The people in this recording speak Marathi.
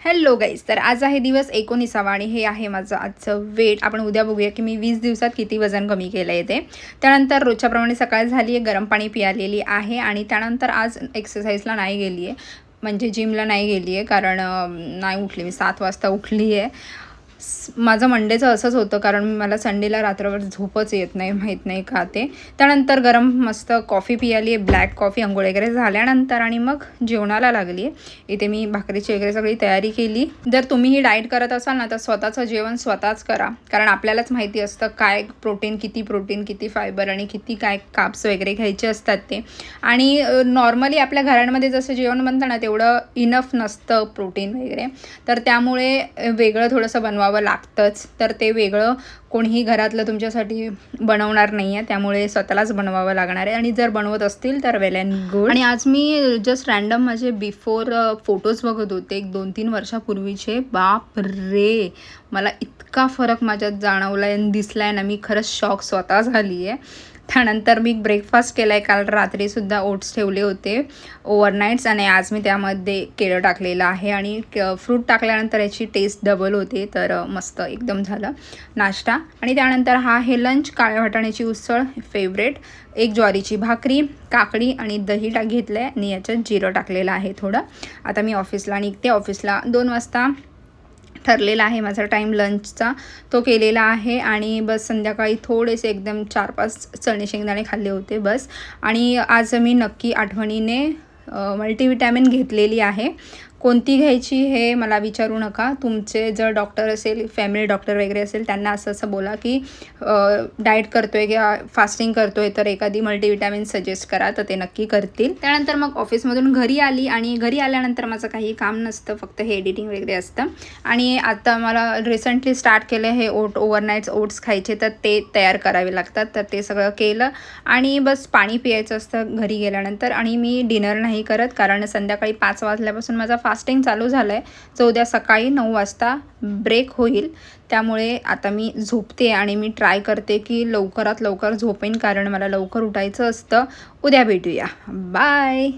हॅलो गाईज, तर आज आहे दिवस 19 आणि हे आहे माझं आजचं वेट. आपण उद्या बघूया की मी 20 दिवसात किती वजन कमी केलं आहे ते. त्यानंतर रोजच्याप्रमाणे सकाळ झाली आहे, गरम पाणी पियालेली आहे आणि त्यानंतर आज एक्सरसाइजला नाही गेली आहे, म्हणजे जिमला नाही गेली आहे कारण नाही उठली. मी 7 वाजता उठली आहे. माझं मंडेचं असंच होतं कारण मला संडेला रात्रभर झोपच येत नाही, माहीत नाही का ते. त्यानंतर गरम मस्त कॉफी पियाली आहे, ब्लॅक कॉफी. अंघोळ वगैरे झाल्यानंतर आणि मग जेवणाला लागली आहे. इथे मी भाकरीची वगैरे सगळी तयारी केली. जर तुम्हीही डाएट करत असाल ना तर स्वतःचं जेवण स्वतःच करा, कारण आपल्यालाच माहिती असतं काय प्रोटीन, किती फायबर आणि किती काय कार्ब्स वगैरे घ्यायचे असतात ते. आणि नॉर्मली आपल्या घरांमध्ये जसं जेवण बनतं ना तेवढं इनफ नसतं प्रोटीन वगैरे, तर त्यामुळे वेगळं थोडंसं बनवावं लागतंच. तर ते वेगळं कोणीही घरातलं तुमच्यासाठी बनवणार नाही आहे, त्यामुळे स्वतःलाच बनवावं लागणार आहे. आणि जर बनवत असतील तर वेल अँड गुड. आणि आज मी जस्ट रँडम माझे बिफोर फोटोज बघत होते, 1-2-3 वर्षापूर्वीचे. बाप रे, मला इतका फरक माझ्यात जाणवला आहे आणि दिसला आहे ना, मी खरंच शॉक स्वतः झाली आहे. त्यानंतर मी ब्रेकफास्ट केला आहे. काल रात्रीसुद्धा ओट्स ठेवले होते ओव्हरनाईट्स आणि आज मी त्यामध्ये केळं टाकलेलं आहे आणि फ्रूट टाकल्यानंतर याची टेस्ट डबल होते. तर मस्त एकदम झालं नाश्ता. आणि त्यानंतर हा आहे लंच. काळ्या वाटाण्याची उसळ फेवरेट, एक ज्वारीची भाकरी, काकडी आणि दही घेतलं आहे आणि याच्यात जिरं टाकलेलं आहे थोडं. आता मी ऑफिसला निघते. ऑफिसला 2 वाजता ठरलेला आहे माझा टाईम लंचचा, तो केलेला आहे. आणि बस संध्याकाळी थोडेसे एकदम 4-5 चणे शेंगदाणे खाल्ले होते बस. आणि आज मी नक्की आठवणीने मल्टीविटॅमिन घेतलेली आहे. कोणती घ्यायची हे मला विचारू नका. तुमचे जर डॉक्टर असेल, फॅमिली डॉक्टर वगैरे असेल, त्यांना असं बोला की डाएट करतो आहे किंवा फास्टिंग करतो आहे तर एखादी मल्टीविटॅमिन सजेस्ट करा, तर ते नक्की करतील. त्यानंतर मग ऑफिसमधून घरी आली आणि घरी आल्यानंतर माझं काही काम नसतं, फक्त हे एडिटिंग वगैरे असतं. आणि आता मला रिसेंटली स्टार्ट केलं हे ओव्हरनाईट्स ओट्स खायचे, तर ते तयार करावे लागतात. तर ते सगळं केलं आणि बस पाणी पियायचं असतं घरी गेल्यानंतर. आणि मी डिनर नाही करत कारण संध्याकाळी 5 वाजल्यापासून माझा फास्टिंग चालू झालं आहे, जो उद्या सकाळी 9 वाजता ब्रेक होईल. त्यामुळे आता मी झोपते आणि मी ट्राय करते की लवकरात लवकर झोपेन कारण मला लवकर उठायचं असतं. उद्या भेटूया. बाय.